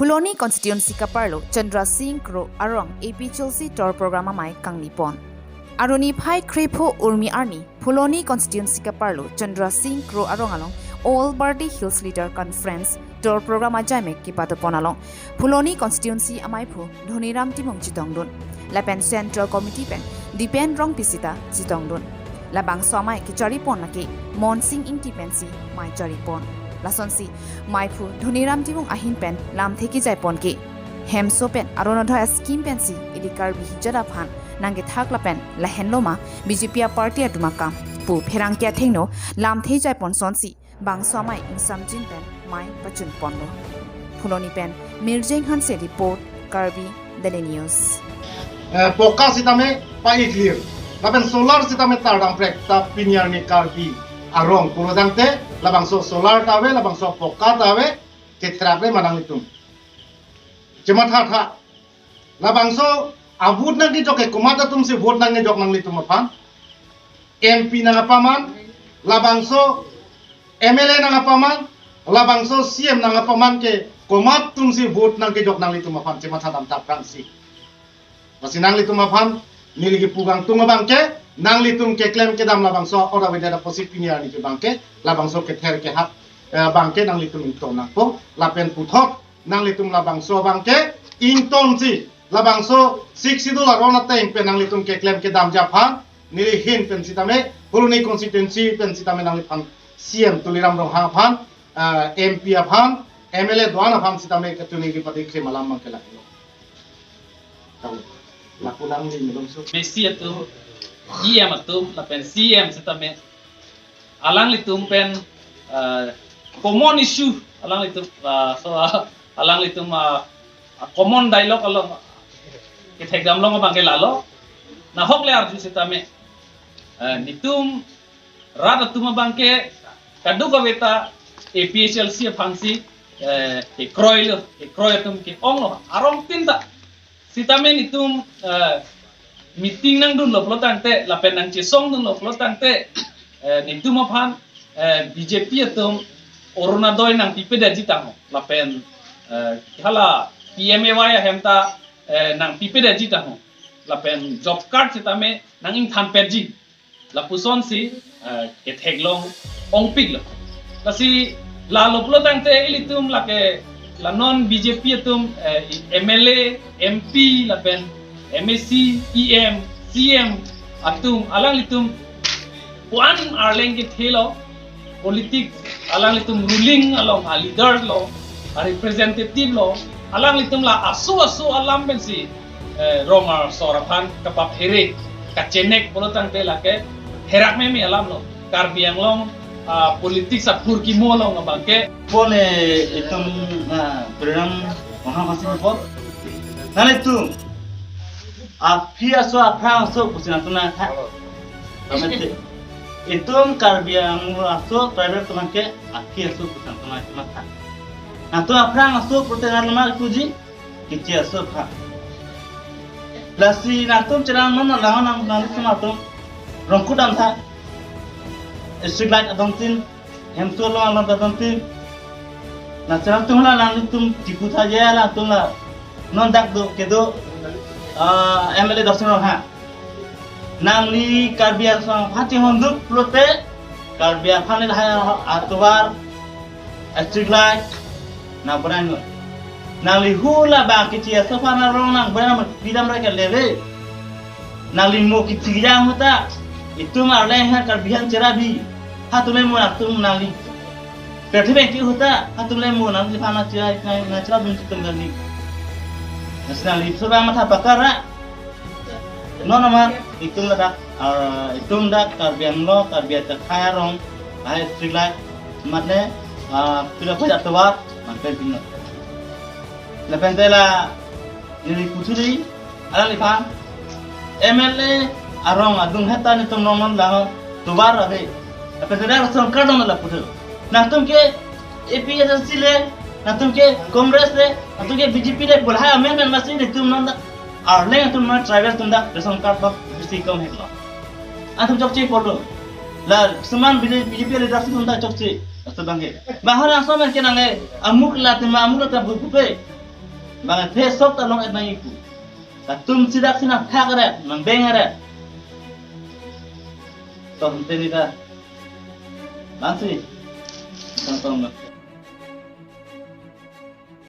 Phuloni constituency kaparlo Chandra Singh Kro arong AP Chelsea Tour program amai kanglipon. Aroni phai krepo urmi arni Phuloni constituency kaparlo Chandra Singh Kro arong along All Bardi Hills Leader Conference Tour program ajame kipatopon along Phuloni constituency amai phu Dhoniram Timong Chitongdun Lapen Central Committee pen Dipen Rong Pisita Chitongdun Labang Somai Kichari Pon Laki Monsing Independency Mai Chari Pon Lasonsi Maipu Dhoniram Timong Ahin pen Lam Theki Jai Pon Ki Hemso pen Aronodha Scheme Pensi Ilikar Bihijada Phan Nange Thakla pen La Henloma BJP Party Adumaka Pu Pherangkia Thengno Lam Thei Jai Pon Sonsi Bang Somai Insam Jin pen Mai Pachun Ponlo Phuloni pen Mirjeng Han se report Karbi Daily News Poka sitame pai clear laban solar sitame tardang prek ta piniar ni Karbi arong purudangte labang so solar tawe labang so poka tawe ketrabe manang itum cuma tha labang so abud nang di joke kumata tum si vote nang jok nang litum apan MP nang apaman labang so MLA nang apaman labang so CM nang apaman ke kumat tum si vote nang jok nang litum apan cuma tha dam tap kan si Masih nang litum apam niligi pugang tunga bangke nang litum ke klaim ke dam labang so ora weda positif ni ani ke bangke labang so ke ther ke hak bangke nang litum inton nang po lapen puthot nang litum labang so bangke inton si labang so 60 dolar rona teng pe nang litum ke klaim ke dam japhan nili hin pen sitame Phuloni constituency pen sitame nang lipan CM tuliram rong hang phan MP aphan MLA dwana phan sitame ke tuni gi pati khe malam bangke la lakunang ni melong so Messi itu IM itu lapen CM setame alang litum pen common issue alang litum so alang litum common dialogue along kita gamlong bangke lalo na hokle arju setame nitum rada tuma bangke kadu kaweta APHLC fancy ke kroil tum ke onglo arong tinta Sitamen itu meeting nang dun lo tangte lapen nang cesong dun lo tangte itu mapan BJP itu oruna doi nang tipe daji tango lapen hala PMAY hemta nang tipe daji tango lapen job card sitame nang ing than perji lapuson si ketheglong ongpig lo kasi lalo tangte ilitum lake la non BJP itu MLA, MP, lapen MSC, EM, CM, atum alang litum puan arleng ke thelo politik alang litum ruling along a leader lo a representative lo alang litum la asu alam bensi Roma Sorapan kapap here kacenek bolotang tela ke herak memi alam lo karbiang long politik sa purki molo ngabangke pone itum program mahal masih pot nana itu afia so apa so pusing tuna tha kamete itum karbiang aso private tunake afia so pusing tuna tha na to apa aso protein lemar kuji kici aso pha lasi na tum cerang non lawan nang sama tum rongku dam tha street light adontin hemto lo alam adontin na cerang tum la nang tum tipu saja la tum la non dak do kedo MLA dosen ha nang ni karbian sang hati honduk plote karbian khane ha atwar street light na brano nang li hula ba kici sofa na rong nang brano bidam ra ke lele nang li mo kici yang huta itu marle ha karbian cerabi hatule mo atum nali pertime ki hota hatule mo nali phana chai na chra bin tum nali nasionali soba matha pakara nona ma itum da karbian lo karbian ta khairong ai trilai matne pila pa jatwa manten pin la pentela ni kuturi ala li phan MLA arong adung heta ni tum nomon la tubar ave Apesar sangkar dong la putu. Nah tum ke APHLC le, nah tum ke Congress le, nah tum ke BJP le, boleh amendment masih ni tum nanda. Arleng tum nanda tribal tum dah sangkar pak mesti kom heklo. Antum cokci polo. La seman BJP leadership tum dah cokci. Astagfirullah. Bahar asal mereka nangai amuk la tum amuk la bupe. bang the sok ta long et nang iku ta tum sidak sina thak ret nang beng ret to hente ni ta bang si tong